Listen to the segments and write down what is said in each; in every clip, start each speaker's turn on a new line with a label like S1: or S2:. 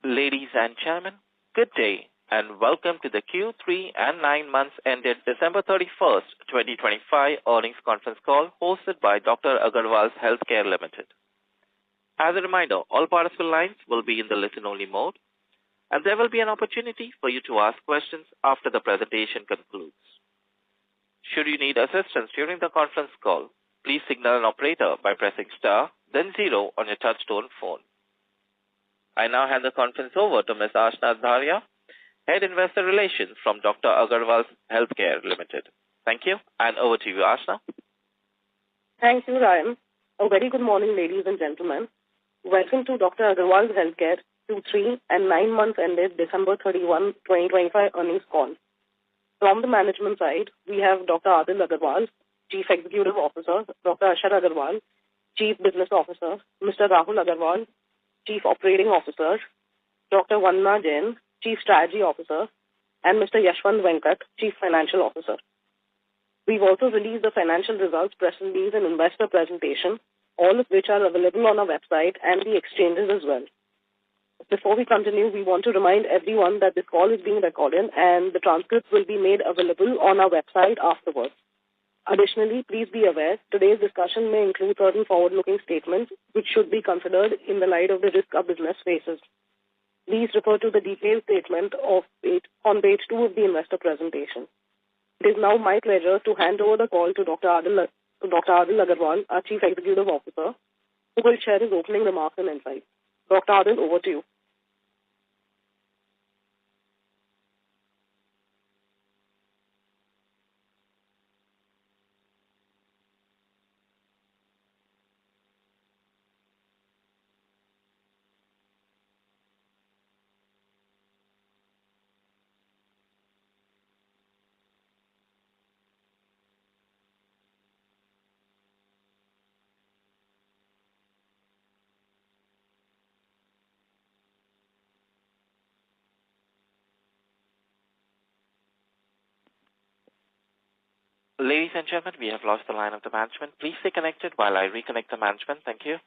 S1: Ladies and gentlemen, good day and welcome to the Q3 and 9 months ended December 31st, 2025 earnings conference call hosted by Dr. Agarwals Healthcare Limited. As a reminder, all participant lines will be in the listen-only mode, and there will be an opportunity for you to ask questions after the presentation concludes. Should you need assistance during the conference call, please signal an operator by pressing star, then 0 on your touch-tone phone. I now hand the conference over to Ms. Ashna Dharia, Head Investor Relations from Dr. Agarwals Healthcare Limited. Thank you, and over to you, Ashna.
S2: Thank you, Ryan. A very good morning, ladies and gentlemen. Welcome to Dr. Agarwals Healthcare Q3 and 9 months ended December 31, 2025 earnings call. From the management side, we have Dr. Adil Agarwal, Chief Executive Officer, Dr. Ashar Agarwal, Chief Business Officer, Mr. Rahul Agarwal, Chief Operating Officer, Dr. Vandana Jain, Chief Strategy Officer, and Mr. Yashwant Venkat, Chief Financial Officer. We've also released the financial results, press release, and investor presentation, all of which are available on our website and the exchanges as well. Before we continue, we want to remind everyone that this call is being recorded and the transcript will be made available on our website afterwards. Additionally, please be aware, today's discussion may include certain forward-looking statements which should be considered in the light of the risk our business faces. Please refer to the detailed statement on page 2 of the investor presentation. It is now my pleasure to hand over the call to Dr. Adil Agarwal, our Chief Executive Officer, who will share his opening remarks and insights. Dr. Adil, over to you.
S1: Ladies and gentlemen, we have lost the line of the management. Please stay connected while I reconnect the management. Thank you.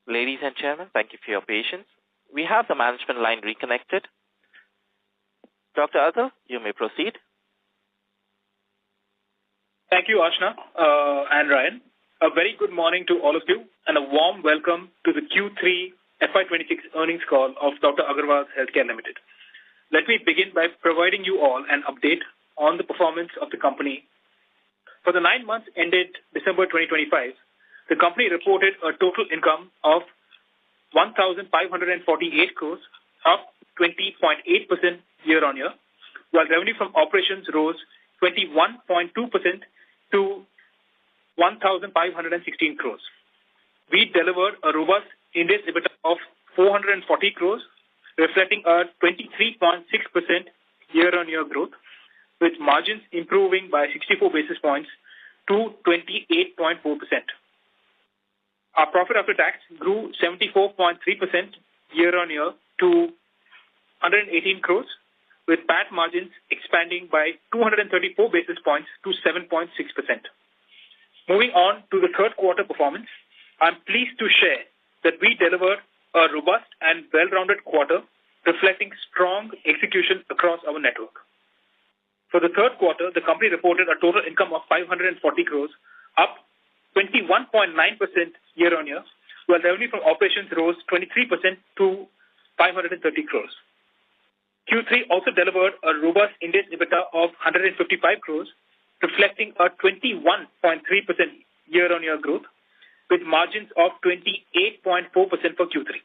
S1: Ladies and gentlemen, thank you for your patience. We have the management line reconnected. Dr. Adil, you may proceed.
S3: Thank you, Ashna and Ryan. A very good morning to all of you and a warm welcome to the Q3 FY26 earnings call of Dr. Agarwals Healthcare Limited. Let me begin by providing you all an update on the performance of the company. For the 9 months ended December 2025, the company reported a total income of 1,548 crores, up 20.8% year-on-year, while revenue from operations rose 21.2% to 1,516 crores. We delivered a robust Indian EBITDA of 440 crores, reflecting a 23.6% year-on-year growth, with margins improving by 64 basis points to 28.4%. Our profit after tax grew 74.3% year-on-year to 118 crores, with PAT margins expanding by 234 basis points to 7.6%. Moving on to the third quarter performance, I'm pleased to share that we delivered a robust and well-rounded quarter, reflecting strong execution across our network. For the third quarter, the company reported a total income of 540 crores, up 21.9% year-on-year, while revenue from operations rose 23% to 530 crores. Q3 also delivered a robust India's EBITDA of 155 crores, reflecting a 21.3% year-on-year growth, with margins of 28.4% for Q3.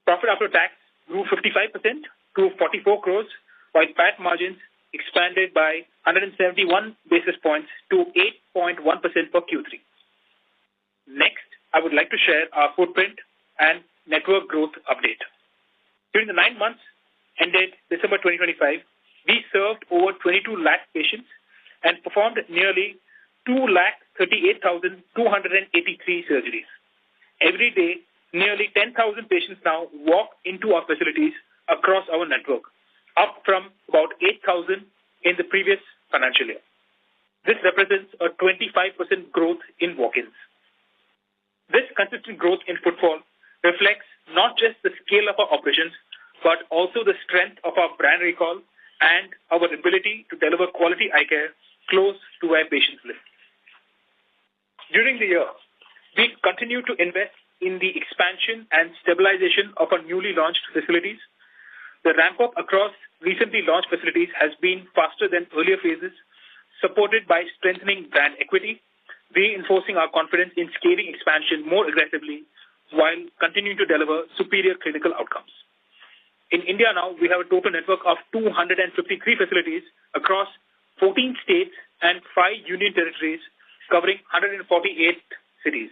S3: Profit after tax grew 55% to 44 crores, while PAT margins expanded by 171 basis points to 8.1% for Q3. Next, I would like to share our footprint and network growth update. During the 9 months ended December 2025, we served over 22 lakh patients and performed nearly 238,283 surgeries. Every day, nearly 10,000 patients now walk into our facilities across our network, up from about 8,000 in the previous financial year. This represents a 25% growth in walk-ins. This consistent growth in footfall reflects not just the scale of our operations, but also the strength of our brand recall and our ability to deliver quality eye care close to where patients live. During the year, we continue to invest in the expansion and stabilization of our newly launched facilities. The ramp-up across recently launched facilities has been faster than earlier phases, supported by strengthening brand equity, reinforcing our confidence in scaling expansion more aggressively while continuing to deliver superior clinical outcomes. In India now, we have a total network of 253 facilities across 14 states and 5 union territories, covering 148 cities.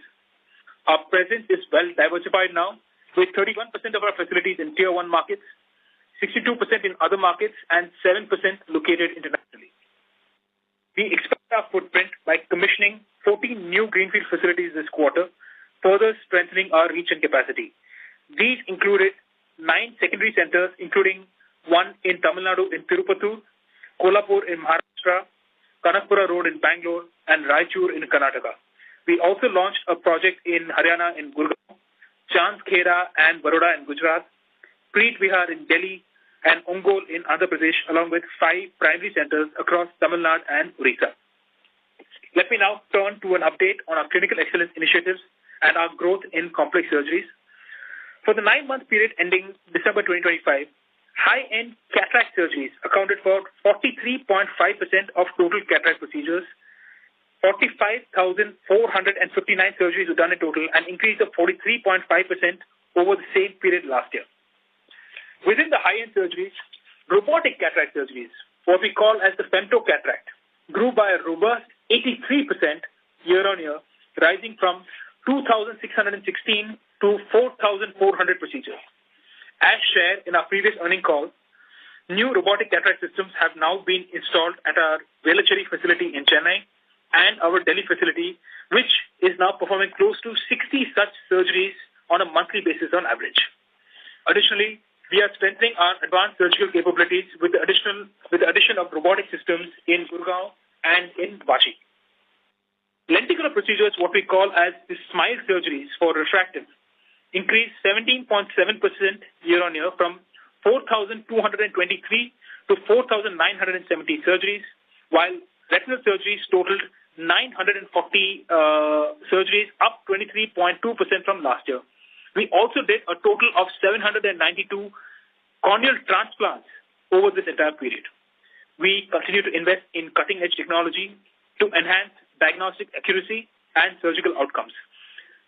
S3: Our presence is well diversified now, with 31% of our facilities in Tier 1 markets, 62% in other markets, and 7% located internationally. We expand our footprint by commissioning 14 new greenfield facilities this quarter, further strengthening our reach and capacity. These included 9 secondary centers, including one in Tamil Nadu in Tirupattur, Kolhapur in Maharashtra, Kanakpura Road in Bangalore, and Raichur in Karnataka. We also launched a project in Haryana in Gurgaon, Chandkhera and Baroda in Gujarat, Preet Vihar in Delhi, and Ongole in Andhra Pradesh, along with 5 primary centers across Tamil Nadu and Orissa. Let me now turn to an update on our clinical excellence initiatives and our growth in complex surgeries. For the 9-month period ending December 2025, high-end cataract surgeries accounted for 43.5% of total cataract procedures. 45,459 surgeries were done in total, an increase of 43.5% over the same period last year. Within the high-end surgeries, robotic cataract surgeries, what we call as the femto cataract, grew by a robust 83% year-on-year, rising from 2,616 to 4,400 procedures. As shared in our previous earnings call, new robotic cataract systems have now been installed at our Velachery facility in Chennai and our Delhi facility, which is now performing close to 60 such surgeries on a monthly basis on average. Additionally, we are strengthening our advanced surgical capabilities with the addition of robotic systems in Gurgaon and in Vashi. Lenticular procedures, what we call as the smile surgeries for refractive, increased 17.7% year-on-year from 4,223 to 4,970 surgeries, while retinal surgeries totaled 940 surgeries, up 23.2% from last year. We also did a total of 792 corneal transplants over this entire period. We continue to invest in cutting-edge technology to enhance diagnostic accuracy and surgical outcomes.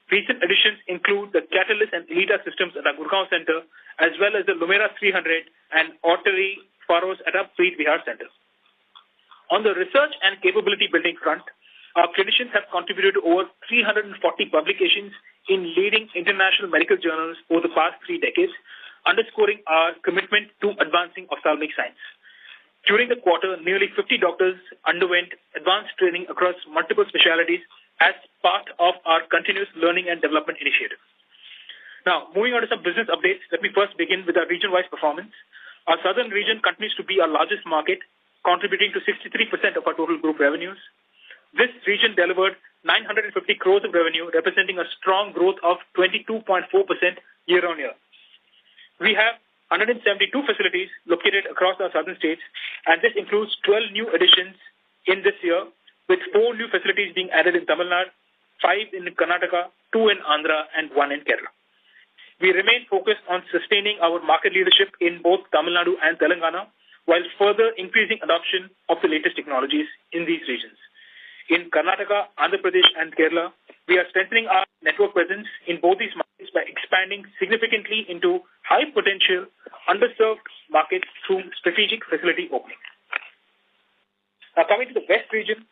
S3: Recent additions include the Catalyst and Elita systems at our Gurgaon Center, as well as the Lumera 300 and Artery Pharos at our Preet Vihar Center. On the research and capability building front, our clinicians have contributed to over 340 publications in leading international medical journals over the past 3 decades, underscoring our commitment to advancing ophthalmic science. During the quarter, nearly 50 doctors underwent advanced training across multiple specialties as part of our continuous learning and development initiative. Now, moving on to some business updates, let me first begin with our region-wise performance. Our southern region continues to be our largest market, contributing to 63% of our total group revenues. This region delivered 950 crores of revenue, representing a strong growth of 22.4% year-on-year. We have 172 facilities located across our southern states, and this includes 12 new additions in this year, with 4 new facilities being added in Tamil Nadu, 5 in Karnataka, 2 in Andhra, and 1 in Kerala. We remain focused on sustaining our market leadership in both Tamil Nadu and Telangana, while further increasing adoption of the latest technologies in these regions. In Karnataka, Andhra Pradesh, and Kerala, we are strengthening our network presence in both these markets by expanding significantly into high-potential, underserved markets through strategic facility openings. Now, coming to the West region,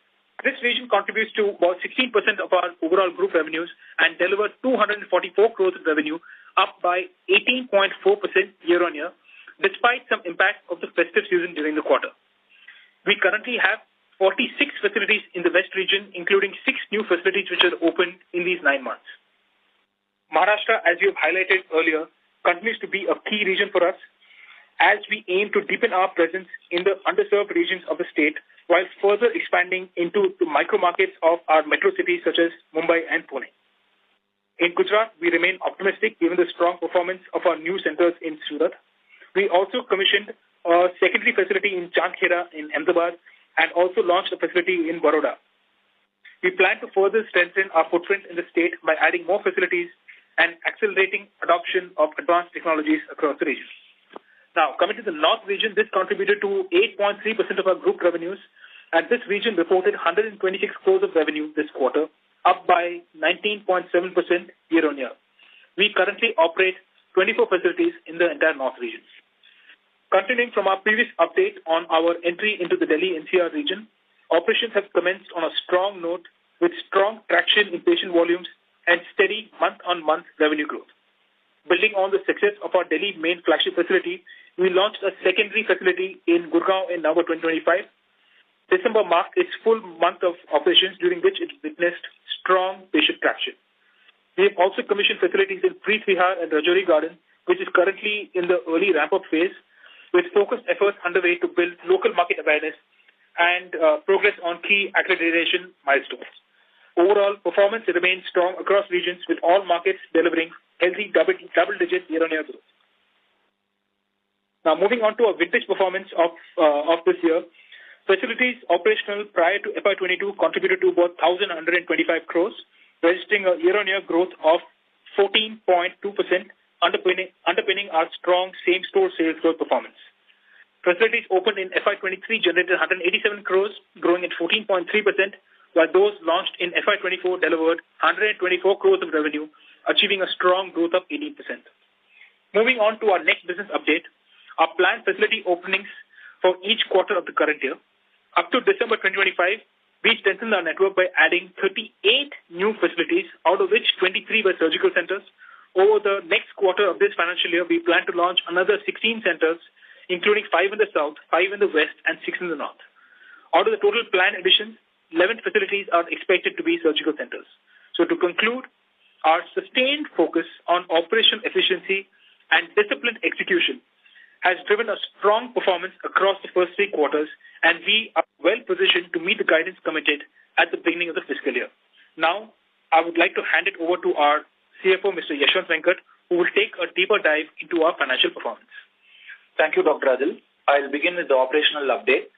S3: this region contributes to about 16% of our overall group revenues and delivered 244 crores of revenue, up by 18.4% year-on-year, despite some impact of the festive season during the quarter. We currently have 46 facilities in the West region, including 6 new facilities which are open in these 9 months. Maharashtra, as you have highlighted earlier, continues to be a key region for us as we aim to deepen our presence in the underserved regions of the state while further expanding into the micro markets of our metro cities such as Mumbai and Pune. In Gujarat, we remain optimistic given the strong performance of our new centers in Surat. We also commissioned a secondary facility in Chandkhera in Ahmedabad and also launched a facility in Baroda. We plan to further strengthen our footprint in the state by adding more facilities and accelerating adoption of advanced technologies across the region. Now, coming to the North region, this contributed to 8.3% of our group revenues, and this region reported 126 crores of revenue this quarter, up by 19.7% year-on-year. We currently operate 24 facilities in the entire North region. Continuing from our previous update on our entry into the Delhi NCR region, operations have commenced on a strong note with strong traction in patient volumes and steady month-on-month revenue growth. Building on the success of our Delhi main flagship facility, we launched a secondary facility in Gurgaon in November 2025. December marked its full month of operations, during which it witnessed strong patient traction. We have also commissioned facilities in Preet Vihar and Rajouri Garden, which is currently in the early ramp-up phase, with focused efforts underway to build local market awareness and progress on key accreditation milestones. Overall, performance remains strong across regions, with all markets delivering healthy double-digit year-on-year growth. Now, moving on to our vintage performance of this year, facilities operational prior to FY22 contributed to about 1,125 crores, registering a year-on-year growth of 14.2%, underpinning our strong same-store sales growth performance. Facilities opened in FY23 generated 187 crores, growing at 14.3%, while those launched in FY24 delivered 124 crores of revenue, achieving a strong growth of 18%. Moving on to our next business update, our planned facility openings for each quarter of the current year. Up to December 2025, we strengthened our network by adding 38 new facilities, out of which 23 were surgical centers. Over the next quarter of this financial year, we plan to launch another 16 centers, including 5 in the south, 5 in the west, and 6 in the north. Out of the total planned additions, 11 facilities are expected to be surgical centers. So to conclude, our sustained focus on operational efficiency and disciplined execution has driven a strong performance across the first 3 quarters, and we are well positioned to meet the guidance committed at the beginning of the fiscal year. Now, I would like to hand it over to our CFO, Mr. Yashwant Venkat, who will take a deeper dive into our financial performance.
S4: Thank you, Dr. Adil. I'll begin with the operational update.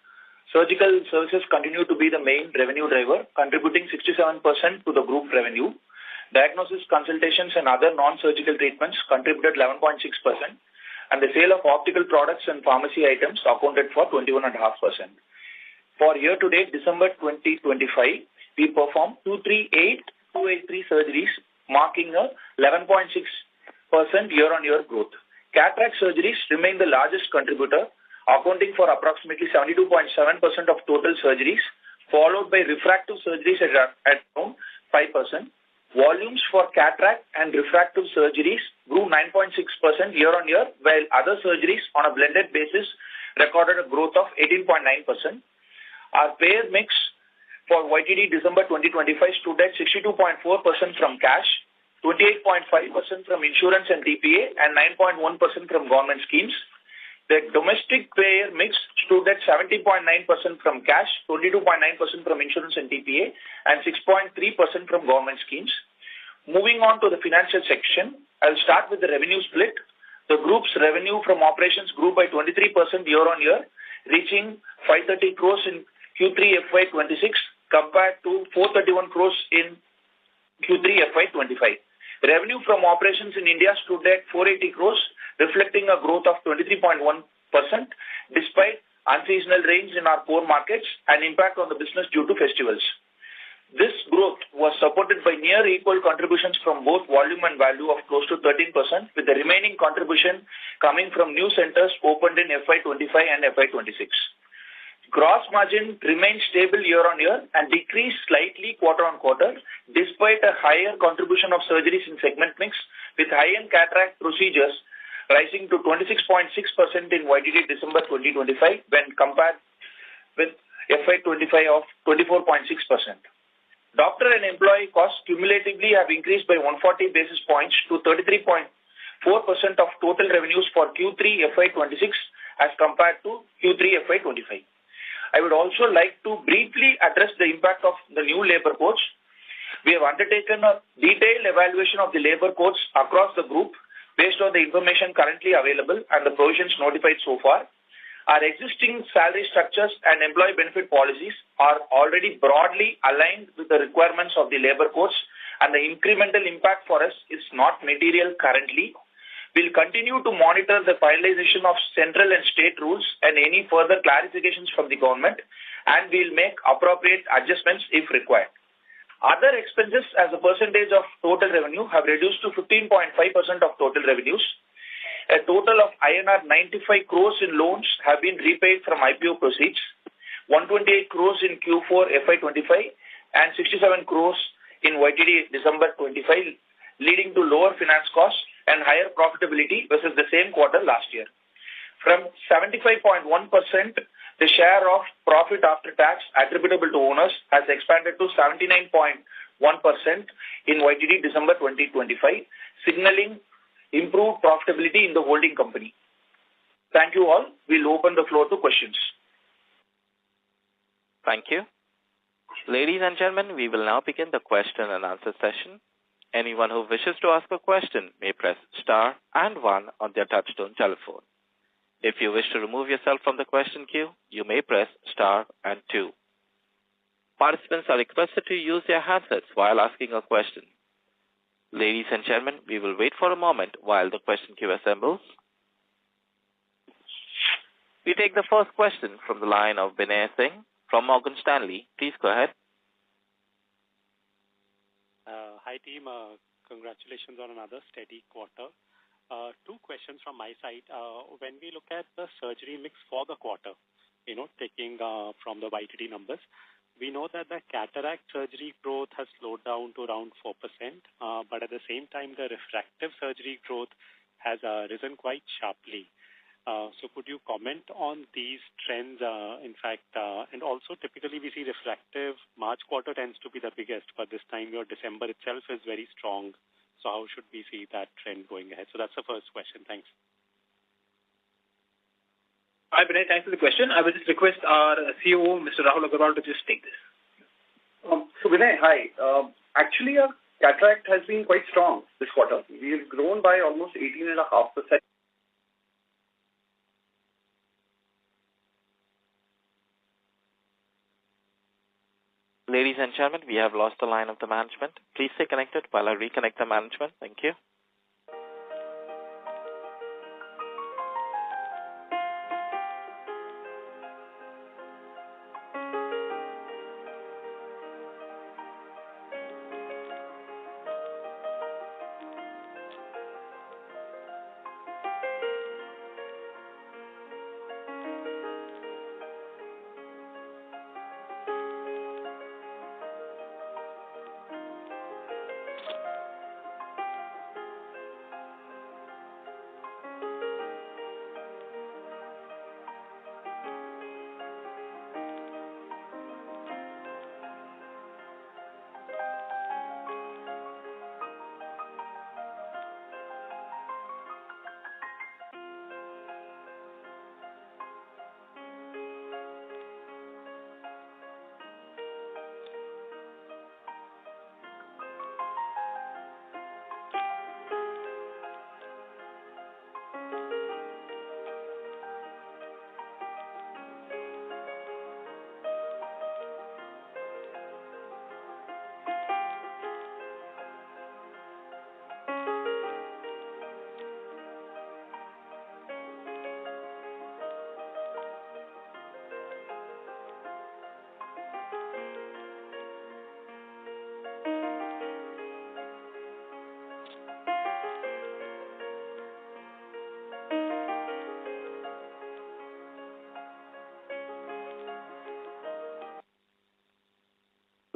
S4: Surgical services continue to be the main revenue driver, contributing 67% to the group revenue. Diagnosis, consultations, and other non-surgical treatments contributed 11.6%, and the sale of optical products and pharmacy items accounted for 21.5%. For year-to-date December 2025, we performed 283 surgeries, marking a 11.6% year-on-year growth. Cataract surgeries remain the largest contributor, accounting for approximately 72.7% of total surgeries, followed by refractive surgeries at around 5%. Volumes for cataract and refractive surgeries grew 9.6% year-on-year, while other surgeries on a blended basis recorded a growth of 18.9%. Our payer mix for YTD December 2025 stood at 62.4% from cash, 28.5% from insurance and TPA, and 9.1% from government schemes. The domestic payer mix stood at 70.9% from cash, 22.9% from insurance and TPA, and 6.3% from government schemes. Moving on to the financial section, I'll start with the revenue split. The group's revenue from operations grew by 23% year-on-year, reaching 530 crores in Q3 FY26 compared to 431 crores in Q3 FY25. Revenue from operations in India stood at 480 crores, reflecting a growth of 23.1% despite unseasonal rains in our core markets and impact on the business due to festivals. This growth was supported by near equal contributions from both volume and value of close to 13%, with the remaining contribution coming from new centers opened in FY25 and FY26. Gross margin remained stable year-on-year and decreased slightly quarter-on-quarter, despite a higher contribution of surgeries in segment mix, with high-end cataract procedures rising to 26.6% in YTD December 2025 when compared with FY25 of 24.6%. Doctor and employee costs cumulatively have increased by 140 basis points to 33.4% of total revenues for Q3 FY26 as compared to Q3 FY25. I would also like to briefly address the impact of the new labor codes. We have undertaken a detailed evaluation of the labor codes across the group based on the information currently available and the provisions notified so far. Our existing salary structures and employee benefit policies are already broadly aligned with the requirements of the labor codes, and the incremental impact for us is not material currently. We'll continue to monitor the finalization of central and state rules and any further clarifications from the government, and we'll make appropriate adjustments if required. Other expenses as a percentage of total revenue have reduced to 15.5% of total revenues. A total of INR 95 crores in loans have been repaid from IPO proceeds, 128 crores in Q4 FY25 and 67 crores in YTD December 25, leading to lower finance costs and higher profitability versus the same quarter last year. From 75.1%, the share of profit after tax attributable to owners has expanded to 79.1% in YTD December 2025, signaling improved profitability in the holding company. Thank you all. We'll open the floor to questions.
S1: Thank you. Ladies and gentlemen, we will now begin the question and answer session. Anyone who wishes to ask a question may press star and 1 on their touchtone telephone. If you wish to remove yourself from the question queue, you may press star and 2. Participants are requested to use their handsets while asking a question. Ladies and gentlemen, we will wait for a moment while the question queue assembles. We take the first question from the line of Binay Singh from Morgan Stanley. Please go ahead.
S5: Hi team, congratulations on another steady quarter. Two questions from my side. When we look at the surgery mix for the quarter, taking from the YTD numbers, we know that the cataract surgery growth has slowed down to around 4%, but at the same time, the refractive surgery growth has risen quite sharply. So could you comment on these trends? In fact, and also typically we see refractive March quarter tends to be the biggest, but this time your December itself is very strong. So how should we see that trend going ahead? So that's the first question. Thanks.
S3: Hi, Binay. Thanks for the question. I will just request our CEO, Mr. Rahul Agarwal, to just take this.
S6: So, Binay, hi. Actually, our cataract has been quite strong this quarter. We have grown by almost 18.5%.
S1: Ladies and gentlemen, we have lost the line of the management. Please stay connected while I reconnect the management. Thank you.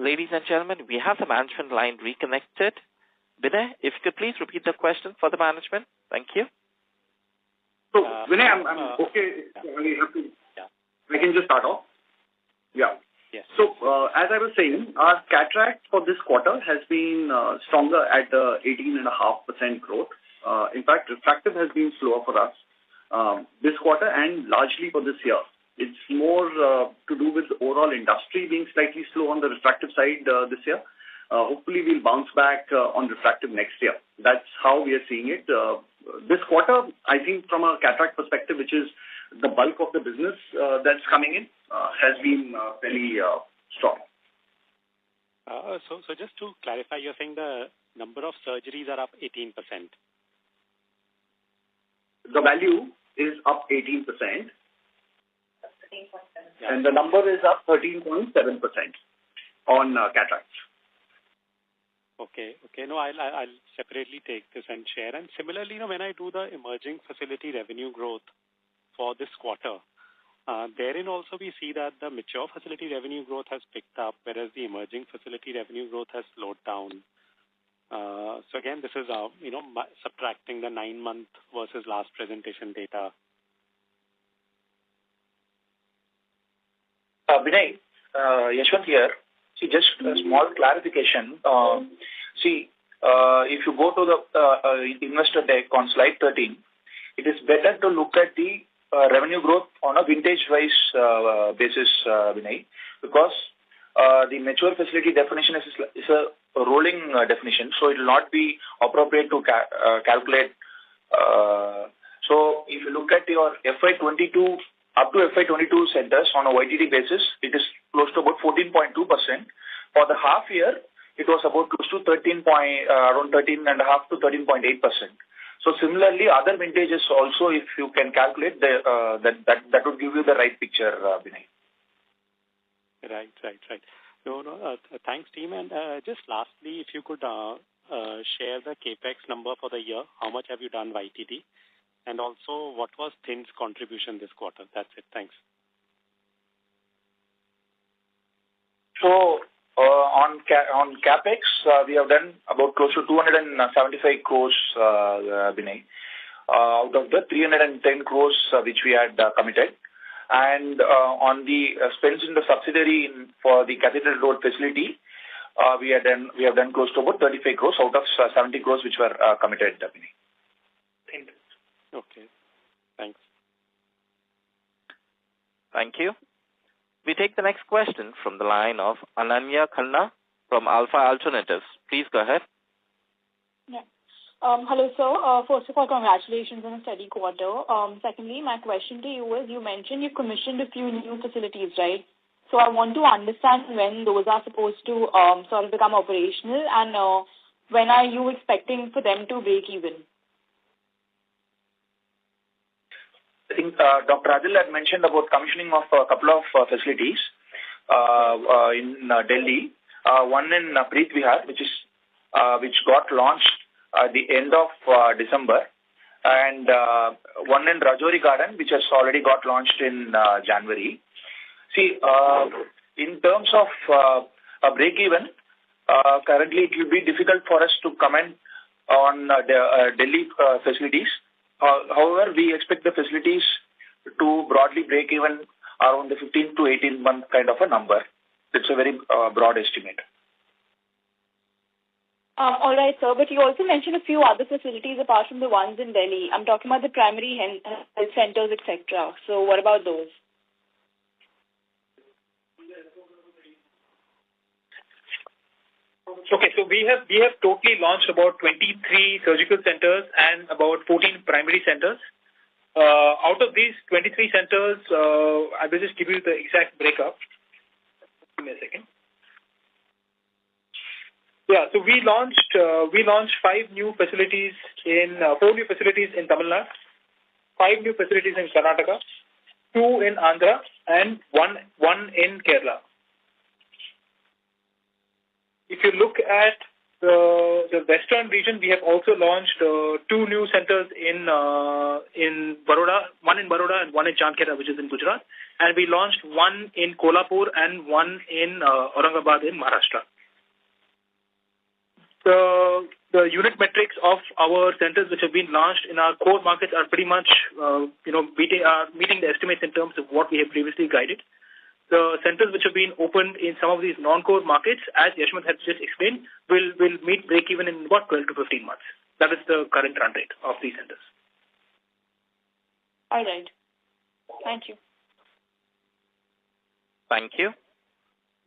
S1: Ladies and gentlemen, we have the management line reconnected. Vinay, if you could please repeat the question for the management. Thank you.
S6: So, Vinay, I'm okay. I can just start off. Yeah.
S5: Yes.
S6: So, as I was saying, our cataract for this quarter has been stronger at 18.5% growth. In fact, refractive has been slower for us this quarter and largely for this year. It's more to do with the overall industry being slightly slow on the refractive side this year. Hopefully, we'll bounce back on refractive next year. That's how we are seeing it. This quarter, I think from a cataract perspective, which is the bulk of the business that's coming in, has been fairly strong.
S5: So just to clarify, you're saying the number of surgeries are up 18%.
S6: The value is up 18%.
S5: Yeah.
S6: And the number is up 13.7% on cataracts.
S5: Okay. No, I'll separately take this and share. And similarly, when I do the emerging facility revenue growth for this quarter, therein also we see that the mature facility revenue growth has picked up, whereas the emerging facility revenue growth has slowed down. So again, this is subtracting the 9-month versus last presentation data.
S4: Vinay, Yashwant here. See, just a small clarification. If you go to the investor deck on slide 13, it is better to look at the revenue growth on a vintage-wise basis, Vinay, because the mature facility definition is a rolling definition, so it will not be appropriate to calculate. So if you look at your FY22 up to FY22 centers on a YTD basis, it is close to about 14.2%. For the half year, it was about close to around 13.5 to 13.8%. So similarly, other vintages also, if you can calculate, that would give you the right picture, Vinay.
S5: Right. No, thanks, team. And just lastly, if you could share the capex number for the year, how much have you done YTD? And also, what was THIN's contribution this quarter? That's it. Thanks.
S4: So, on capex, we have done about close to 275 crores, Vinay, out of the 310 crores which we had committed. And on the spends in the subsidiary for the Cathedral Road facility, we have done close to about 35 crores out of 70 crores which were committed, Vinay.
S5: Okay. Thanks.
S1: Thank you. We take the next question from the line of Ananya Khanna from Alpha Alternatives. Please go ahead.
S7: Yeah. Hello, sir. First of all, congratulations on a steady quarter. Secondly, my question to you is, you mentioned you commissioned a few new facilities, right? So I want to understand when those are supposed to sort of become operational, and when are you expecting for them to break even?
S4: I think Dr. Adil had mentioned about commissioning of a couple of facilities in Delhi. One in Preet Vihar, which got launched at the end of December, and one in Rajouri Garden, which has already got launched in January. See, in terms of a break-even, currently it will be difficult for us to comment on the Delhi facilities. However, we expect the facilities to broadly break even around the 15 to 18 month kind of a number. It's a very broad estimate.
S7: All right, sir. But you also mentioned a few other facilities apart from the ones in Delhi. I'm talking about the primary health centers, etc. So what about those?
S3: Okay, so we have totally launched about 23 surgical centers and about 14 primary centers. Out of these 23 centers, I will just give you the exact breakup. Give me a second. Yeah, so we launched 4 new facilities in Tamil Nadu, 5 new facilities in Karnataka, 2 in Andhra, and one in Kerala. If you look at The western region, we have also launched 2 new centers in Baroda, one in Baroda and one in Chandkera, which is in Gujarat. And we launched one in Kolhapur and one in Aurangabad in Maharashtra. The unit metrics of our centers which have been launched in our core markets are pretty much, meeting the estimates in terms of what we have previously guided. The centers which have been opened in some of these non-core markets, as Yashwant has just explained, will meet break-even in about 12 to 15 months. That is the current run rate of these centers.
S7: All right. Thank you.
S1: Thank you.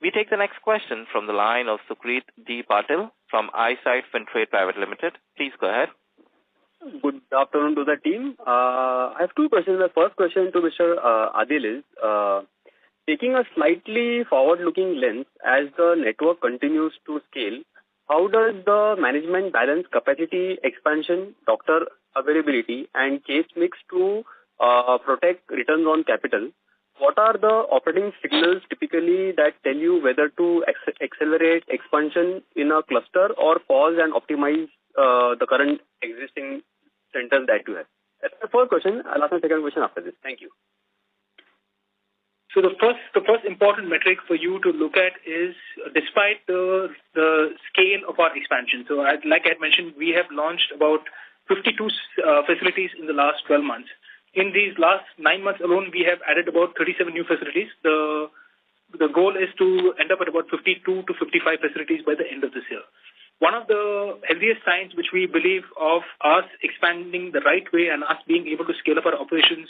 S1: We take the next question from the line of Sukrit D. Patil from Eyesight Fintrade Private Limited. Please go ahead.
S8: Good afternoon to the team. I have 2 questions. The first question to Mr. Adil is, taking a slightly forward-looking lens, as the network continues to scale, how does the management balance capacity expansion, doctor availability, and case mix to protect returns on capital? What are the operating signals typically that tell you whether to accelerate expansion in a cluster or pause and optimize the current existing centers that you have? That's the first question. I'll ask my second question after this. Thank you.
S3: So the first important metric for you to look at is, despite the scale of our expansion. So like I had mentioned, we have launched about 52 facilities in the last 12 months. In these last 9 months alone, we have added about 37 new facilities. The goal is to end up at about 52 to 55 facilities by the end of this year. One of the healthiest signs which we believe of us expanding the right way and us being able to scale up our operations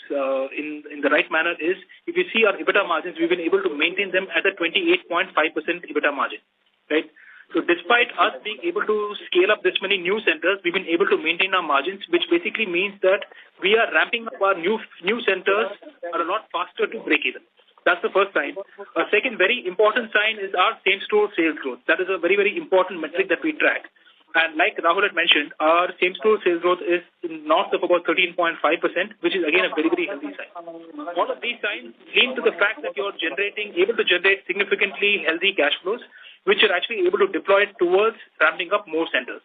S3: in the right manner is, if you see our EBITDA margins, we've been able to maintain them at a 28.5% EBITDA margin, right? So despite us being able to scale up this many new centers, we've been able to maintain our margins, which basically means that we are ramping up our new centers a lot faster to break even. That's the first sign. A second very important sign is our same-store sales growth. That is a very, very important metric that we track. And like Rahul had mentioned, our same-store sales growth is north of about 13.5%, which is again a very, very healthy sign. All of these signs lean to the fact that you're able to generate significantly healthy cash flows, which you're actually able to deploy towards ramping up more centers.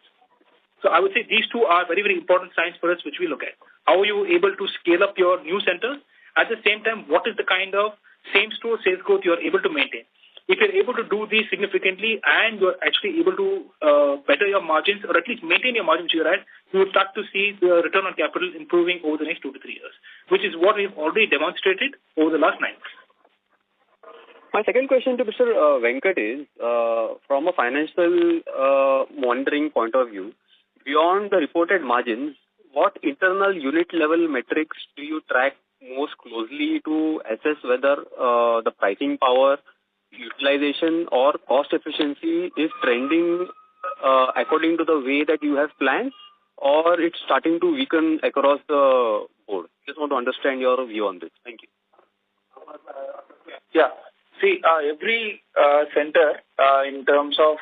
S3: So I would say these 2 are very, very important signs for us which we look at. How are you able to scale up your new centers? At the same time, what is the kind of same-store sales growth you are able to maintain? If you're able to do these significantly and you're actually able to better your margins, or at least maintain your margins you're at, you will start to see the return on capital improving over the next 2 to 3 years, which is what we've already demonstrated over the last 9 months.
S8: My second question to Mr. Venkat is, from a financial monitoring point of view, beyond the reported margins, what internal unit level metrics do you track most closely to assess whether the pricing power, utilization, or cost efficiency is trending according to the way that you have planned, or it's starting to weaken across the board? Just want to understand your view on this. Thank you.
S4: Yeah. See, every center in terms of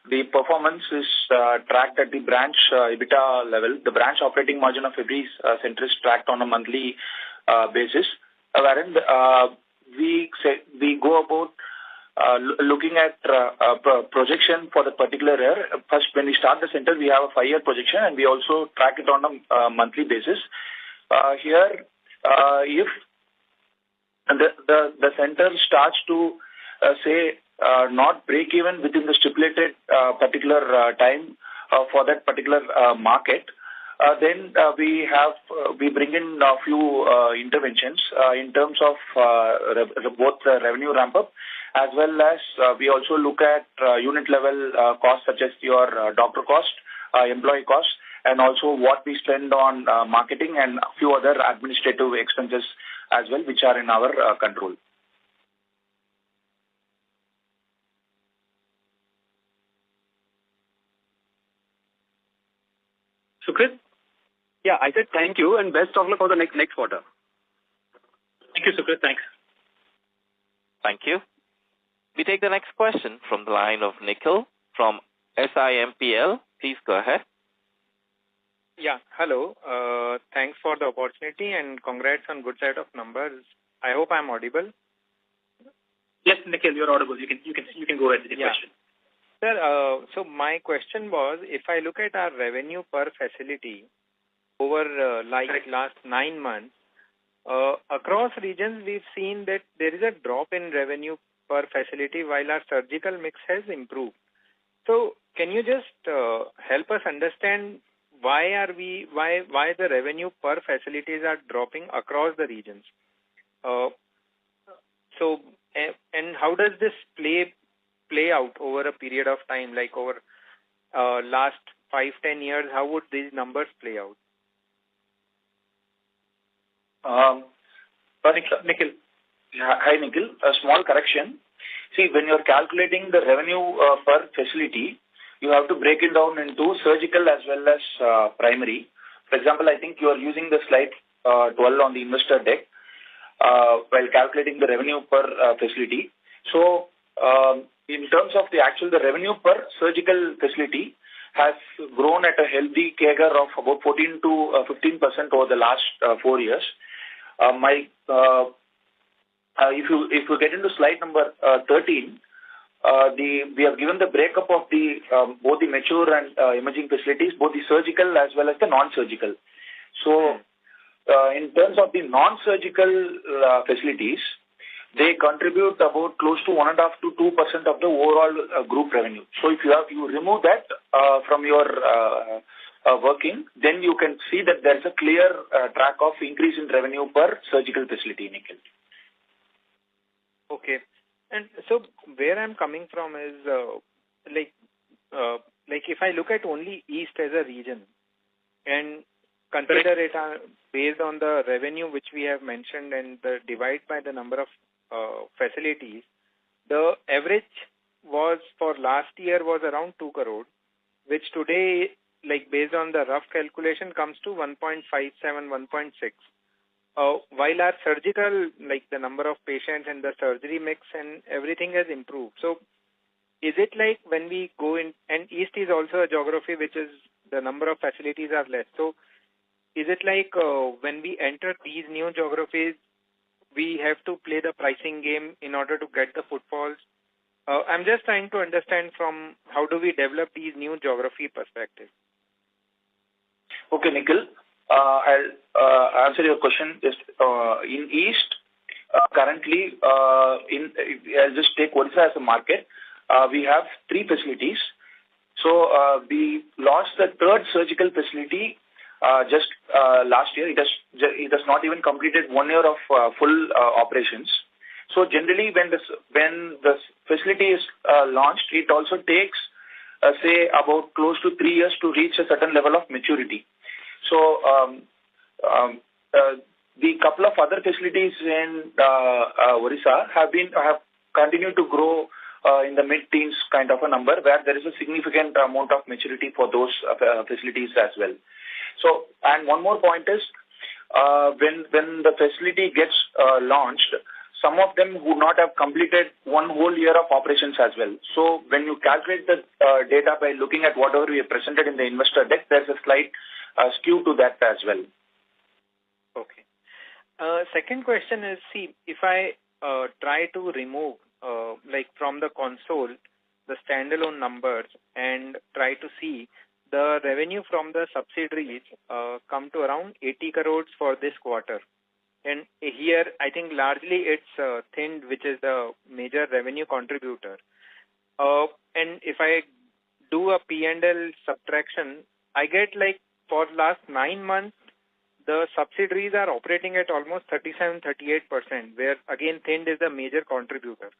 S4: the performance is tracked at the branch EBITDA level. The branch operating margin of every center is tracked on a monthly basis, wherein we go about looking at projection for the particular year. First, when we start the center, we have a 5-year projection, and we also track it on a monthly basis. Here, if the center starts to say not break even within the stipulated particular time for that particular market, then we bring in a few interventions in terms of both the revenue ramp up, as well as we also look at unit level costs such as your doctor cost, employee costs, and also what we spend on marketing and a few other administrative expenses as well, which are in our control.
S3: Sukrit?
S8: Yeah, I said thank you and best of luck for the next quarter.
S3: Thank you, Sukrit. Thanks.
S1: Thank you. We take the next question from the line of Nikhil from SIMPL. Please go ahead.
S9: Yeah, hello. Thanks for the opportunity and congrats on good set of numbers. I hope I'm audible.
S3: Yes, Nikhil, you're audible. You can go ahead with the question.
S9: Sir, so my question was, if I look at our revenue per facility over last 9 months, across regions we've seen that there is a drop in revenue per facility while our surgical mix has improved. So can you just help us understand why the revenue per facilities are dropping across the regions? And how does this play out over a period of time, like over last 5-10 years? How would these numbers play out?
S4: Nikhil. Hi, Nikhil. A small correction. See, when you're calculating the revenue per facility, you have to break it down into surgical as well as primary. For example, I think you are using the slide 12 on the investor deck while calculating the revenue per facility. So, in terms of the revenue per surgical facility has grown at a healthy CAGR of about 14 to 15% over the last 4 years. If you get into slide number 13, we have given the breakup of the both the mature and emerging facilities, both the surgical as well as the non-surgical. So, in terms of the non-surgical facilities, they contribute about close to 1.5 to 2% of the overall group revenue. So, if you remove that from your working, then you can see that there is a clear track of increase in revenue per surgical facility, Nikhil.
S9: Okay. And so where I'm coming from is like if I look at only East as a region and consider it based on the revenue which we have mentioned and the divide by the number of facilities, the average was for last year was around 2 crore, which today, like based on the rough calculation, comes to 1.57, 1.6. While our surgical, like the number of patients and the surgery mix and everything has improved. So is it like when we go in, and East is also a geography which is the number of facilities are less. So is it like when we enter these new geographies, we have to play the pricing game in order to get the footfalls? I'm just trying to understand from how do we develop these new geography perspectives.
S4: Okay, Nikhil. I'll answer your question. Just in East, currently, I'll just take Odisha as a market. We have 3 facilities. So we lost the 3rd surgical facility just last year. It has not even completed 1 year of full operations. So generally, when the facility is launched, it also takes say about close to 3 years to reach a certain level of maturity. So the couple of other facilities in Odisha have continued to grow in the mid-teens kind of a number, where there is a significant amount of maturity for those facilities as well. So, and one more point is when the facility gets launched, some of them would not have completed 1 whole year of operations as well. So when you calculate the data by looking at whatever we have presented in the investor deck, there's a slight skew to that as well.
S9: Okay. Second question is, see, if I try to remove like from the console the standalone numbers and try to see the revenue from the subsidiaries come to around 80 crores for this quarter. And here, I think largely it's Thind, which is the major revenue contributor. And if I do a P&L subtraction, I get like for last 9 months, the subsidiaries are operating at almost 37-38%, where again Thind is the major contributor.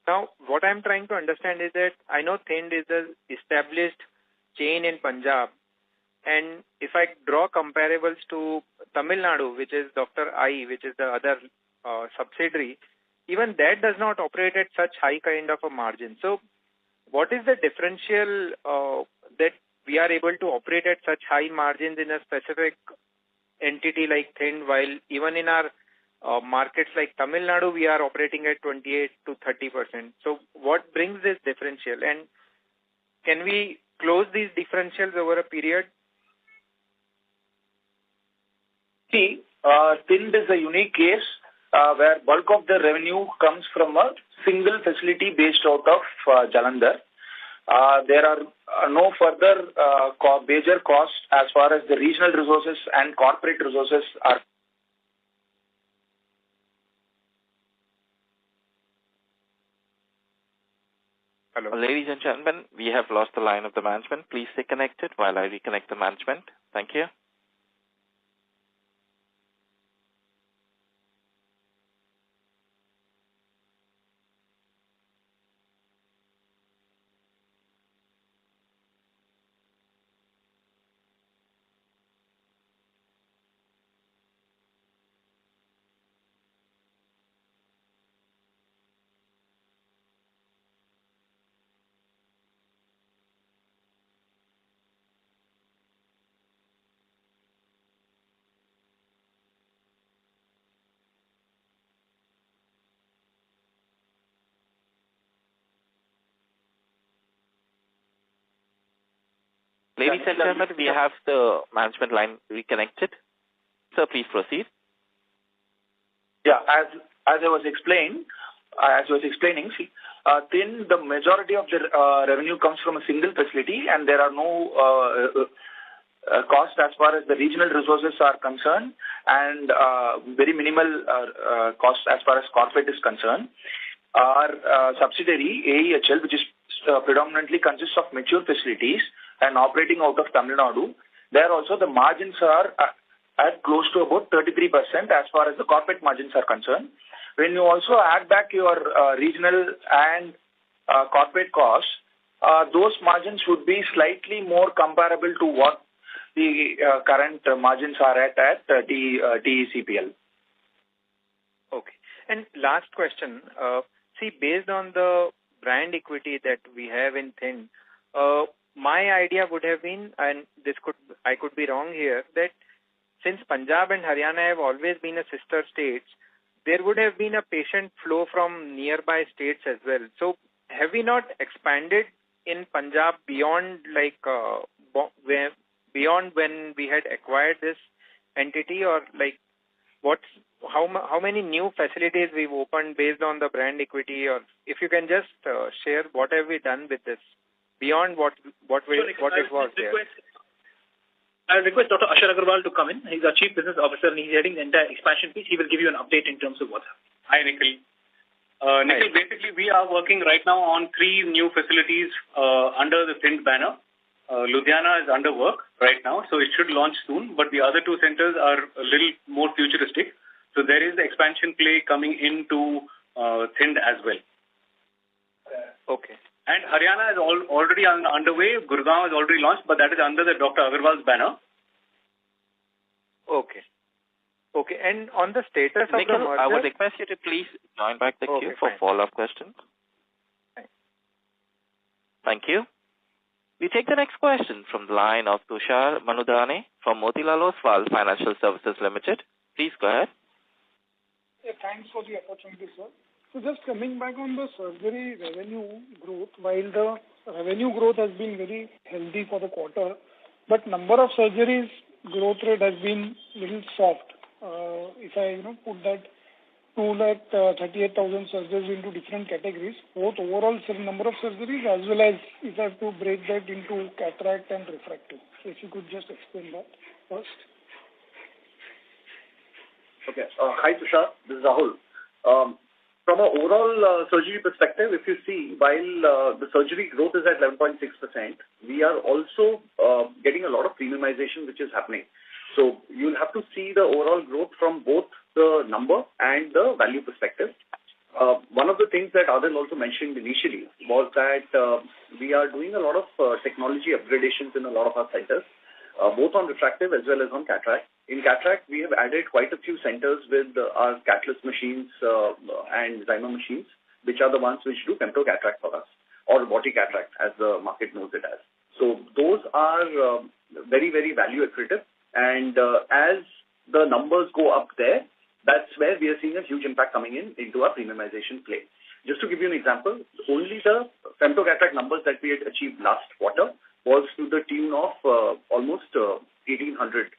S9: Now, what I'm trying to understand is that I know Thind is the established chain in Punjab, and if I draw comparables to Tamil Nadu, which is Dr. I, which is the other subsidiary, even that does not operate at such high kind of a margin. So, what is the differential that we are able to operate at such high margins in a specific entity like Thind, while even in our markets like Tamil Nadu, we are operating at 28 to 30%. So, what brings this differential, and can we close these differentials over a period?
S4: See, Thind is a unique case where bulk of the revenue comes from a single facility based out of Jalandhar. There are no further major costs as far as the regional resources and corporate resources are.
S9: Hello.
S1: Ladies and gentlemen, we have lost the line of the management. Please stay connected while I reconnect the management. Thank you. Ladies and gentlemen, we have the management line reconnected. Sir, please proceed.
S4: Yeah, as I was explaining, see, then the majority of the revenue comes from a single facility, and there are no costs as far as the regional resources are concerned, and very minimal costs as far as corporate is concerned. Our subsidiary, AEHL, which is predominantly consists of mature facilities and operating out of Tamil Nadu, there also the margins are at close to about 33% as far as the corporate margins are concerned. When you also add back your regional and corporate costs, those margins would be slightly more comparable to what the current margins are at TECPL.
S9: Okay. And last question. See, based on the brand equity that we have in Thind, my idea would have been, and I could be wrong here, that since Punjab and Haryana have always been a sister states, there would have been a patient flow from nearby states as well. So have we not expanded in Punjab beyond beyond when we had acquired this entity, or like how many new facilities we've opened based on the brand equity, or if you can just share what have we done with this beyond what it was there.
S3: I'll request Dr. Ashar Agarwal to come in. He's our Chief Business Officer and he's heading the entire expansion piece. He will give you an update in terms of what's happening.
S10: Hi, Nikhil. Nikhil, basically we are working right now on 3 new facilities under the Thind banner. Ludhiana is under work right now, so it should launch soon, but the other 2 centers are a little more futuristic. So there is the expansion play coming into Thind as well.
S9: Okay.
S10: And Haryana is already underway. Gurgaon is already launched, but that is under the Dr. Agarwal's banner.
S9: Okay. Okay. And on the status of
S1: Nikhil,
S9: the merger,
S1: I would request you to please join back the queue for follow-up questions.
S9: Fine.
S1: Thank you. We take the next question from the line of Tushar Manudhane from Motilal Oswal Financial Services Limited. Please go ahead.
S11: Yeah, thanks for the opportunity, sir. So just coming back on the surgery revenue growth, while the revenue growth has been very healthy for the quarter, but number of surgeries growth rate has been little soft. If I put that 238,000 surgeries into different categories, both overall number of surgeries as well as if I have to break that into cataract and refractive. So if you could just explain that first.
S6: Okay. Hi, Tushar. This is Rahul. From an overall surgery perspective, if you see, while the surgery growth is at 11.6%, we are also getting a lot of premiumization which is happening. So you'll have to see the overall growth from both the number and the value perspective. One of the things that Adil also mentioned initially was that we are doing a lot of technology upgradations in a lot of our centers, both on refractive as well as on cataract. In cataract, we have added quite a few centers with our Catalyst machines and Zyma machines, which are the ones which do femto cataract for us, or body cataract as the market knows it as. So those are very, very value accretive. And as the numbers go up there, that's where we are seeing a huge impact coming into our premiumization play. Just to give you an example, only the femto cataract numbers that we had achieved last quarter was to the tune of almost 1,800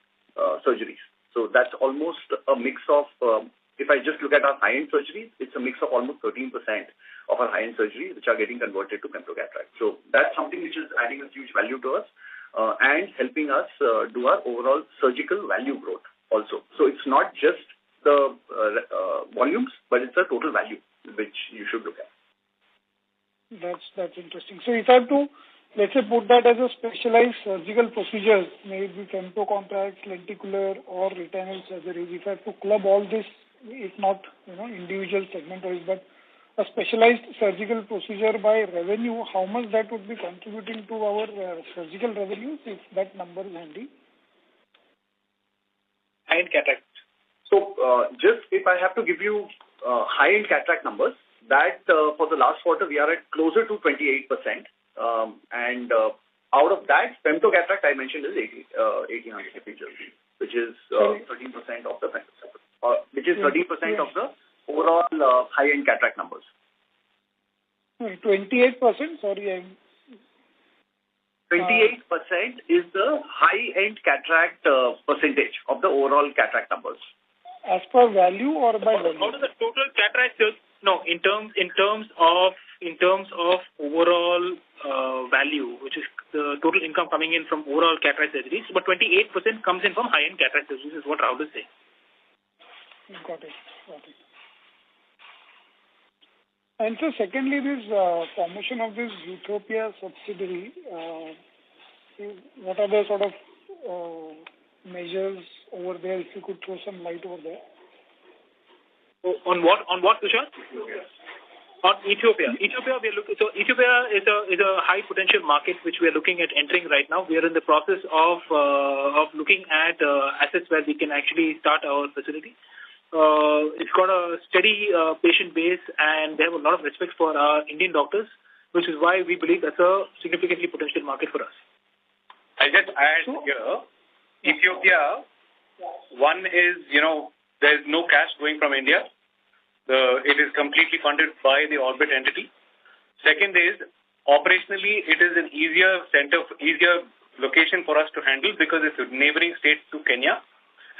S6: surgeries. So that's almost a mix of if I just look at our high-end surgeries, it's a mix of almost 13% of our high-end surgeries which are getting converted to femtocataract. So that's something which is adding a huge value to us and helping us do our overall surgical value growth also. So it's not just the volumes, but it's the total value which you should look at.
S11: That's interesting. So if I have to, let's say, put that as a specialized surgical procedure, maybe femtocontract, lenticular or retinal surgeries, if I have to club all this, if not, individual segment-wise, but a specialized surgical procedure by revenue, how much that would be contributing to our surgical revenues, if that number is handy?
S6: High-end cataract. So just if I have to give you high-end cataract numbers, that for the last quarter we are at closer to 28%, and out of that, femtocataract I mentioned is 1,800 capital, which is 13% of the which is 30% of the overall high-end cataract numbers.
S11: 28%. Sorry,
S6: 28% is the high-end cataract percentage of the overall cataract numbers.
S11: As per value or by value?
S3: Out of the total cataract sales, no, in terms of overall value, which is the total income coming in from overall cataract surgeries, but 28% comes in from high-end cataract surgeries, is what Rahul is saying.
S11: Got it. And so secondly, this formation of this Ethiopia subsidiary, what are the sort of measures over there, if you could throw some light over there?
S3: On what, Tushar? On Ethiopia. Ethiopia is a high potential market which we are looking at entering right now. We are in the process of looking at assets where we can actually start our facility. It's got a steady patient base, and they have a lot of respect for our Indian doctors, which is why we believe that's a significantly potential market for us.
S10: I'll just add here, Ethiopia, one is, there's no cash going from India. It is completely funded by the Orbit entity. Second is, operationally, it is an easier location for us to handle because it's a neighboring state to Kenya,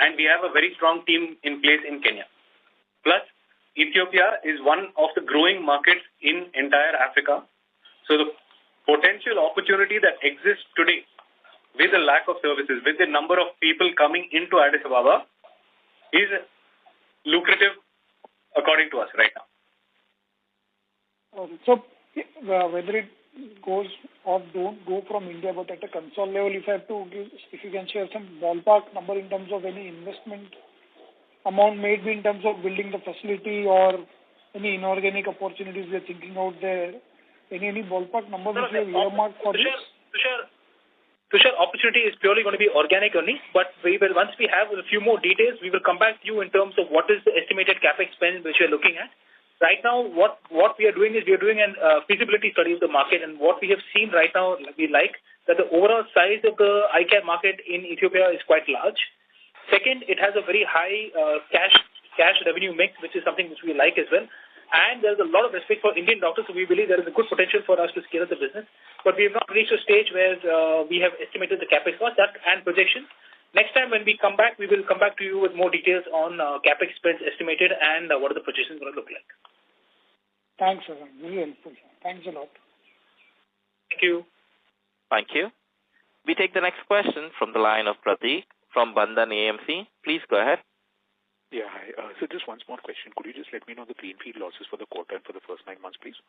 S10: and we have a very strong team in place in Kenya. Plus, Ethiopia is one of the growing markets in entire Africa. So the potential opportunity that exists today with the lack of services, with the number of people coming into Addis Ababa, is lucrative according to us right now.
S11: So whether it goes or don't go from India, but at a Concall level, if I have to give, if you can share some ballpark number in terms of any investment amount made in terms of building the facility or any inorganic opportunities we are thinking out there, any ballpark number which we have earmarked for this?
S3: Tushar, opportunity is purely going to be organic only, but we will, once we have a few more details, we will come back to you in terms of what is the estimated capex spend which we are looking at. Right now, what we are doing is we are doing a feasibility study of the market, and what we have seen right now, we like that the overall size of the eye care market in Ethiopia is quite large. Second, it has a very high cash revenue mix, which is something which we like as well. And there's a lot of respect for Indian doctors, so we believe there is a good potential for us to scale up the business. But we have not reached a stage where we have estimated the capex cost and projection. Next time when we come back, we will come back to you with more details on capex spends estimated and what are the projections going to look like.
S11: Thanks, sir. Very helpful. Thanks a lot.
S3: Thank you.
S1: Thank you. We take the next question from the line of Prateek from Bandhan AMC. Please go ahead.
S12: Yeah, hi. So just one small question. Could you just let me know the greenfield losses for the quarter and for the first 9 months, please?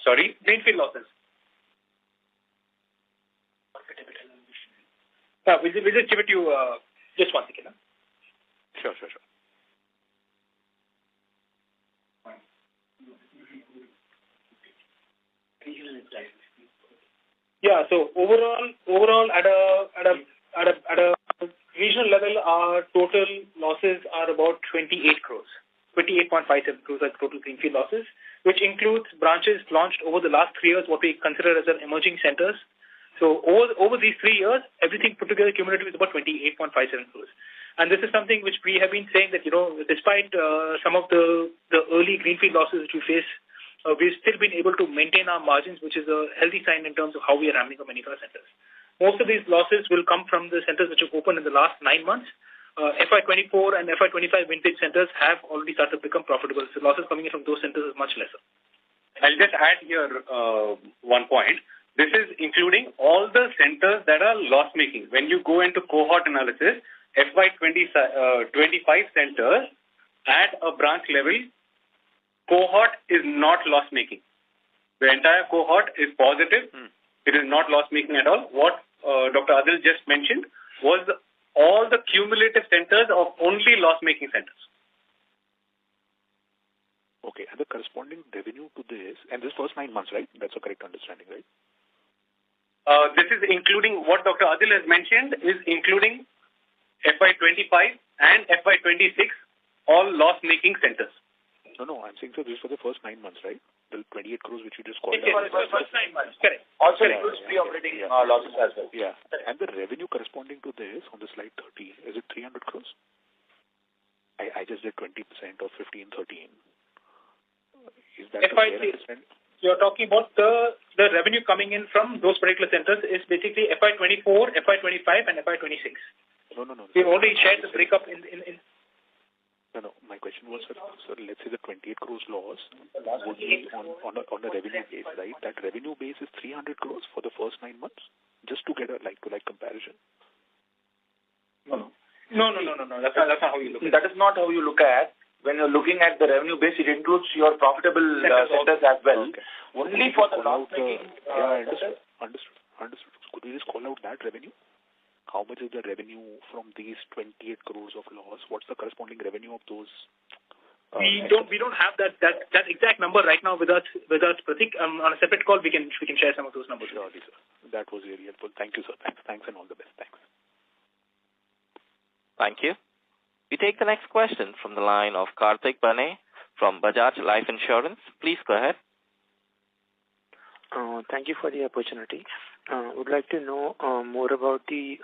S3: Sorry? Greenfield losses. We'll just give it to you just 1 second.
S12: Sure.
S3: Yeah, so overall at a regional level, our total losses are about 28 crores. 28.57 crores are total greenfield losses, which includes branches launched over the last 3 years, what we consider as an emerging centers. So over these 3 years, everything put together cumulative is about 28.57 crores. And this is something which we have been saying that, despite some of the early greenfield losses which we face, we've still been able to maintain our margins, which is a healthy sign in terms of how we are ramping up many of our centers. Most of these losses will come from the centers which have opened in the last 9 months. FY24 and FY25 vintage centers have already started to become profitable. So losses coming in from those centers is much lesser.
S10: I'll just add here one point. This is including all the centers that are loss-making. When you go into cohort analysis, FY25 centers at a branch level, cohort is not loss-making. The entire cohort is positive. It is not loss-making at all. What Dr. Adil just mentioned was all the cumulative centers of only loss-making centers.
S12: Okay, and the corresponding revenue to this, and this first 9 months, right? That's a correct understanding, right?
S10: This is including what Dr. Adil has mentioned, is including FY25 and FY26, all loss-making centers.
S12: No, I'm saying so this is for the first 9 months, right? The 28 crores which you just called
S3: Yes,
S12: out.
S3: for the first 9 months, correct.
S4: Also includes pre-operating losses as well.
S12: Yeah, and the revenue corresponding to this on the slide 30, is it 300 crores? I just did 20% of 15, 13. Is that the fair understanding?
S3: You're talking about the revenue coming in from those particular centers is basically FY24, FY25, and FY26.
S12: No.
S3: We've already shared the breakup in.
S12: No. My question was, sir, let's say the 28 crores loss would be on a revenue base, right? That revenue base is 300 crores for the first 9 months, just to get a like-to-like comparison.
S3: No. That's not how you look at it.
S4: That is not how you look at. When you're looking at the revenue base, it includes your profitable centers as well.
S12: Okay.
S4: Only for the loss-making.
S12: Understood. Could you just call out that revenue? How much is the revenue from these 28 crores of loss? What's the corresponding revenue of those?
S3: We don't have that exact number right now with us, Pratik. On a separate call, we can share some of those numbers.
S12: Sure, sir. That was really helpful. Thank you, sir. Thanks, and all the best. Thanks.
S1: Thank you. We take the next question from the line of Karthik Bane from Bajaj Life Insurance. Please go ahead.
S13: Thank you for the opportunity. Would like to know more about the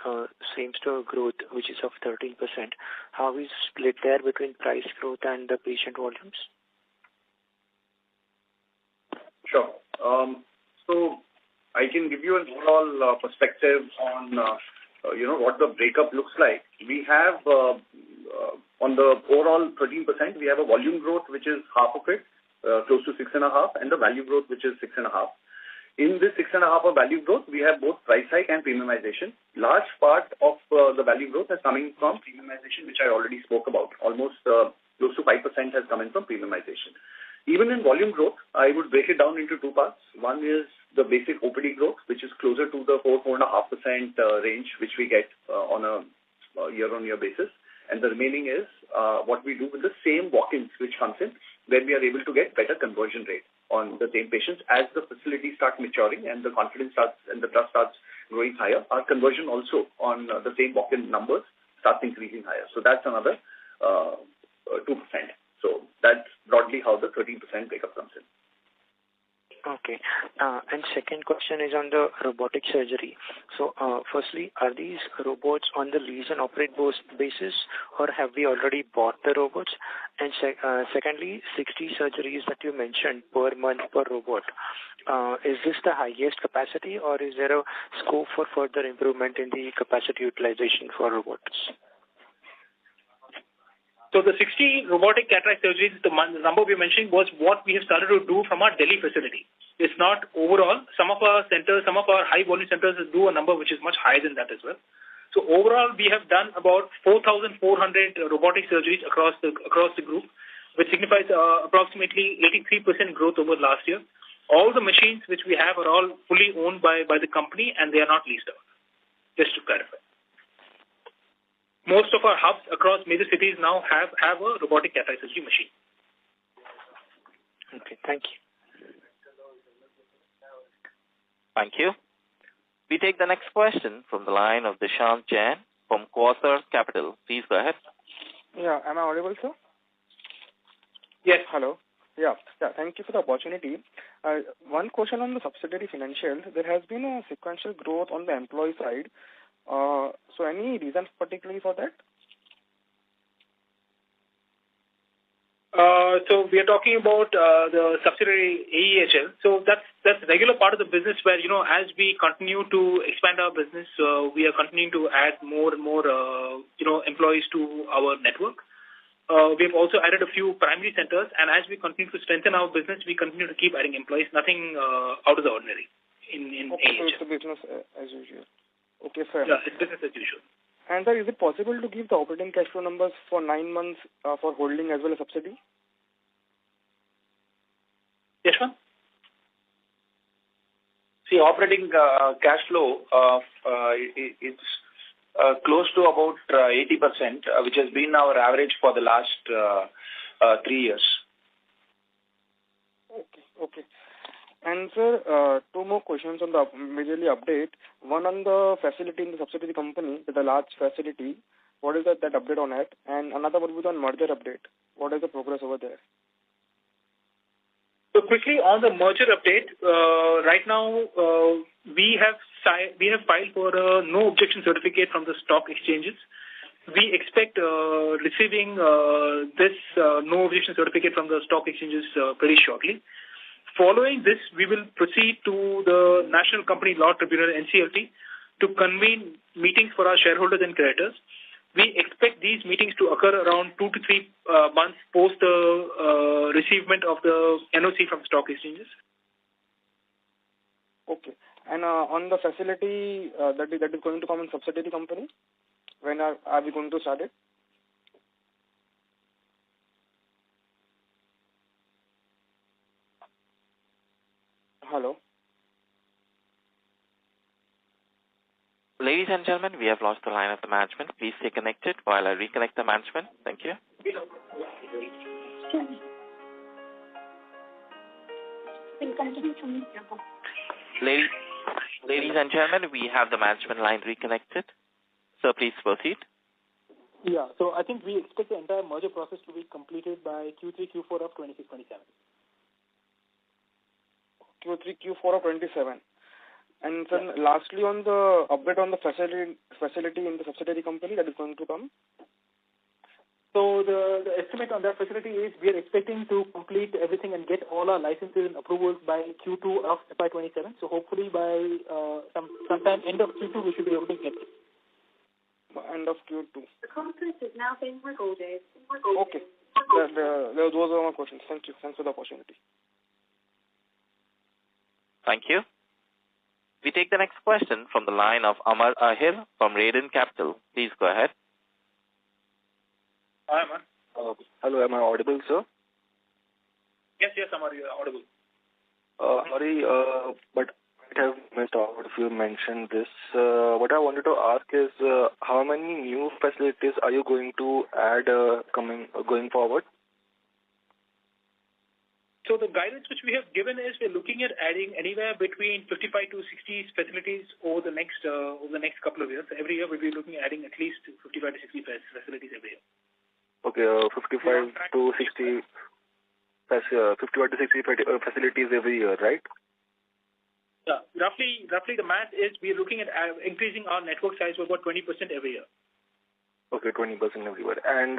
S13: same-store growth, which is of 13%. How is split there between price growth and the patient volumes?
S6: Sure. So I can give you an overall perspective on what the breakup looks like. We have on the overall 13%, we have a volume growth which is half of it, close to 6.5, and the value growth which is 6.5. In this 6.5 of value growth, we have both price hike and premiumization. Large part of the value growth is coming from premiumization, which I already spoke about. Almost close to 5% has come in from premiumization. Even in volume growth, I would break it down into two parts. One is the basic OPD growth, which is closer to the 4.5% range, which we get on a year-on-year basis. And the remaining is what we do with the same walk-ins which comes in, where we are able to get better conversion rate on the same patients. As the facility starts maturing and the confidence starts and the trust starts growing higher, our conversion also on the same walk-in numbers starts increasing higher. So that's another 2%. So that's broadly how the 13% breakup comes in.
S13: Okay. And second question is on the robotic surgery. So firstly, are these robots on the lease and operate basis, or have we already bought the robots? And secondly, 60 surgeries that you mentioned per month per robot. Is this the highest capacity, or is there a scope for further improvement in the capacity utilization for robots?
S3: So the 60 robotic cataract surgeries, the number we mentioned was what we have started to do from our Delhi facility. It's not overall. Some of our centers, some of our high volume centers do a number which is much higher than that as well. So overall, we have done about 4,400 robotic surgeries across the group, which signifies approximately 83% growth over last year. All the machines which we have are all fully owned by the company, and they are not leased out. Just to clarify. Most of our hubs across major cities now have a robotic cataract surgery machine.
S13: Okay, thank you.
S1: Thank you. We take the next question from the line of Dishant Jain from Quasar Capital. Please go ahead.
S14: Yeah, am I audible, sir?
S3: Yes.
S14: Hello. Yeah, thank you for the opportunity. One question on the subsidiary financials. There has been a sequential growth on the employee side. So any reasons particularly for that?
S3: So we are talking about the subsidiary AEHL. So that's a regular part of the business where, as we continue to expand our business, we are continuing to add more and more, employees to our network. We have also added a few primary centers, and as we continue to strengthen our business, we continue to keep adding employees. Nothing out of the ordinary in
S14: okay,
S3: AEHL.
S14: So it's a business as usual. Okay, fair.
S3: Yeah, it's business as usual.
S14: And sir, is it possible to give the operating cash flow numbers for 9 months for holding as well as subsidy?
S3: Yes, ma'am.
S4: See, operating cash flow, it's close to about 80%, which has been our average for the last 3 years.
S14: Okay. And sir, 2 more questions on the majorly update. One on the facility in the subsidiary company, the large facility. What is that update on it? And another one was on merger update. What is the progress over there?
S3: So quickly on the merger update, right now we have filed for a no objection certificate from the stock exchanges. We expect receiving this no objection certificate from the stock exchanges pretty shortly. Following this, we will proceed to the National Company Law Tribunal (NCLT) to convene meetings for our shareholders and creditors. We expect these meetings to occur around 2 to 3 months post the receivement of the NOC from stock exchanges.
S14: Okay. And on the facility that is going to come in subsidiary company, when are we going to start it? Hello.
S1: Ladies and gentlemen, we have lost the line of the management. Please stay connected while I reconnect the management. Thank you. Ladies and gentlemen, we have the management line reconnected. Sir, please proceed.
S15: Yeah, so I think we expect the entire merger process to be completed by Q3, Q4 of 26-27.
S14: Q3, Q4 of 27. And then lastly, on the update on the facility in the subsidiary company that is going to come.
S15: So the estimate on that facility is we are expecting to complete everything and get all our licenses and approvals by Q2 of FY27. So hopefully by sometime end of Q2 we should be able to get it.
S14: End of Q2.
S16: The conference is now being recorded.
S14: Okay. Those are my questions. Thank you. Thanks for the opportunity.
S1: Thank you. We take the next question from the line of Amar Ahir from Raiden Capital. Please go ahead.
S3: Hi, Amar.
S17: Hello, am I audible, sir?
S3: Yes, Amar, you are audible.
S17: Sorry, but I have missed out if you mentioned this. What I wanted to ask is, how many new facilities are you going to add going forward?
S3: So the guidance which we have given is we're looking at adding anywhere between 55 to 60 facilities over the next couple of years. So every year we'll be looking at adding at least 55 to 60 facilities every year.
S17: Okay, 55 to 60 facilities every year, right?
S3: Yeah, roughly the math is we're looking at increasing our network size by about 20% every year.
S17: Okay, 20% every year. And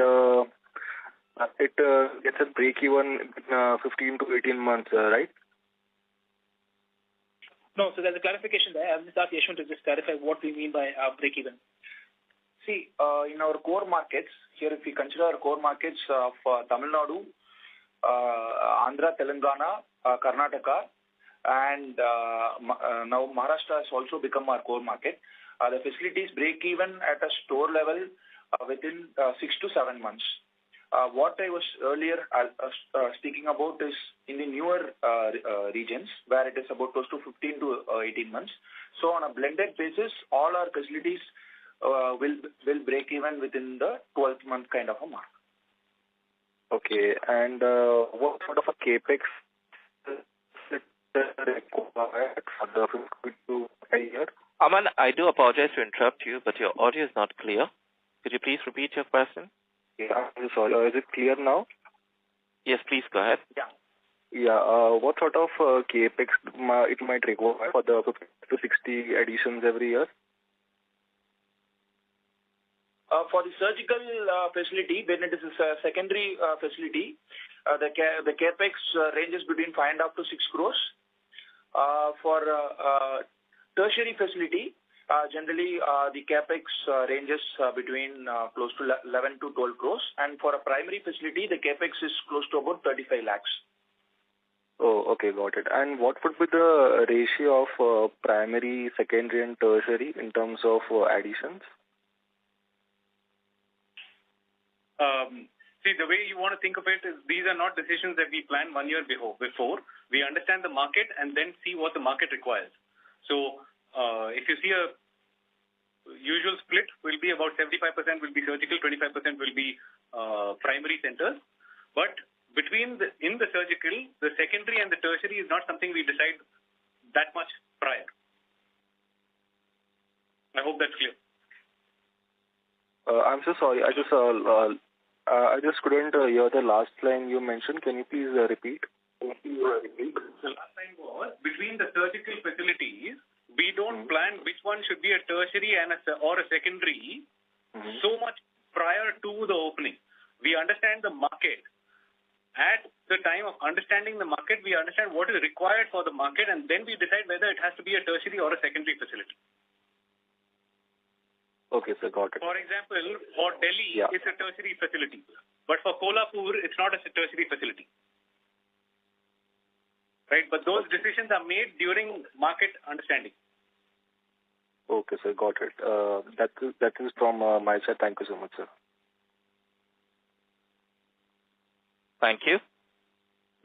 S17: it gets a break-even in 15 to 18 months, right?
S3: No, so there's a clarification there. I'll just ask Yashwant to just clarify what we mean by break-even.
S4: See, in our core markets, here if we consider our core markets of Tamil Nadu, Andhra, Telangana, Karnataka, and now Maharashtra has also become our core market. The facilities break even at a store level within 6 to 7 months. What I was earlier speaking about is in the newer regions where it is about close to 15 to 18 months. So on a blended basis, all our facilities will break even within the 12th month kind of a mark.
S17: Okay, and what sort of a capex required for the 52 a year?
S1: Aman, I do apologize to interrupt you, but your audio is not clear. Could you please repeat your question?
S17: Yeah, I'm sorry. Is it clear now?
S1: Yes, please go ahead.
S17: Yeah. What sort of capex it might require for the 50 to 60 additions every year?
S4: For the surgical facility, when it is a secondary facility, the capex ranges between 5.5 to 6 crores. For tertiary facility, generally the capex ranges between close to 11 to 12 crores, and for a primary facility, the capex is close to about 35 lakhs.
S17: Oh, okay, got it. And what would be the ratio of primary, secondary, and tertiary in terms of additions?
S10: See, the way you want to think of it is these are not decisions that we plan 1 year before. We understand the market and then see what the market requires. So if you see a usual split will be about 75% will be surgical, 25% will be primary centers. But in the surgical, the secondary and the tertiary is not something we decide that much prior. I hope that's clear.
S17: I'm so sorry. I just couldn't hear the last line you mentioned. Can you please repeat?
S10: The last line was, between the surgical facilities, we don't plan which one should be a tertiary or a secondary so much prior to the opening. We understand the market. At the time of understanding the market, we understand what is required for the market, and then we decide whether it has to be a tertiary or a secondary facility.
S17: Okay, sir, got it.
S10: For example, for Delhi, it's a tertiary facility. But for Kolhapur, it's not a tertiary facility. Right? But those decisions are made during market understanding.
S17: Okay, sir, got it. That is from my side. Thank you so much, sir.
S1: Thank you.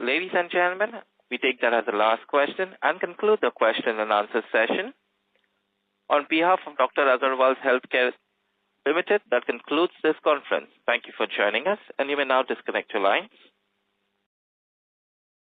S1: Ladies and gentlemen, we take that as the last question and conclude the question and answer session. On behalf of Dr. Agarwals Healthcare Limited, that concludes this conference. Thank you for joining us, and you may now disconnect your lines.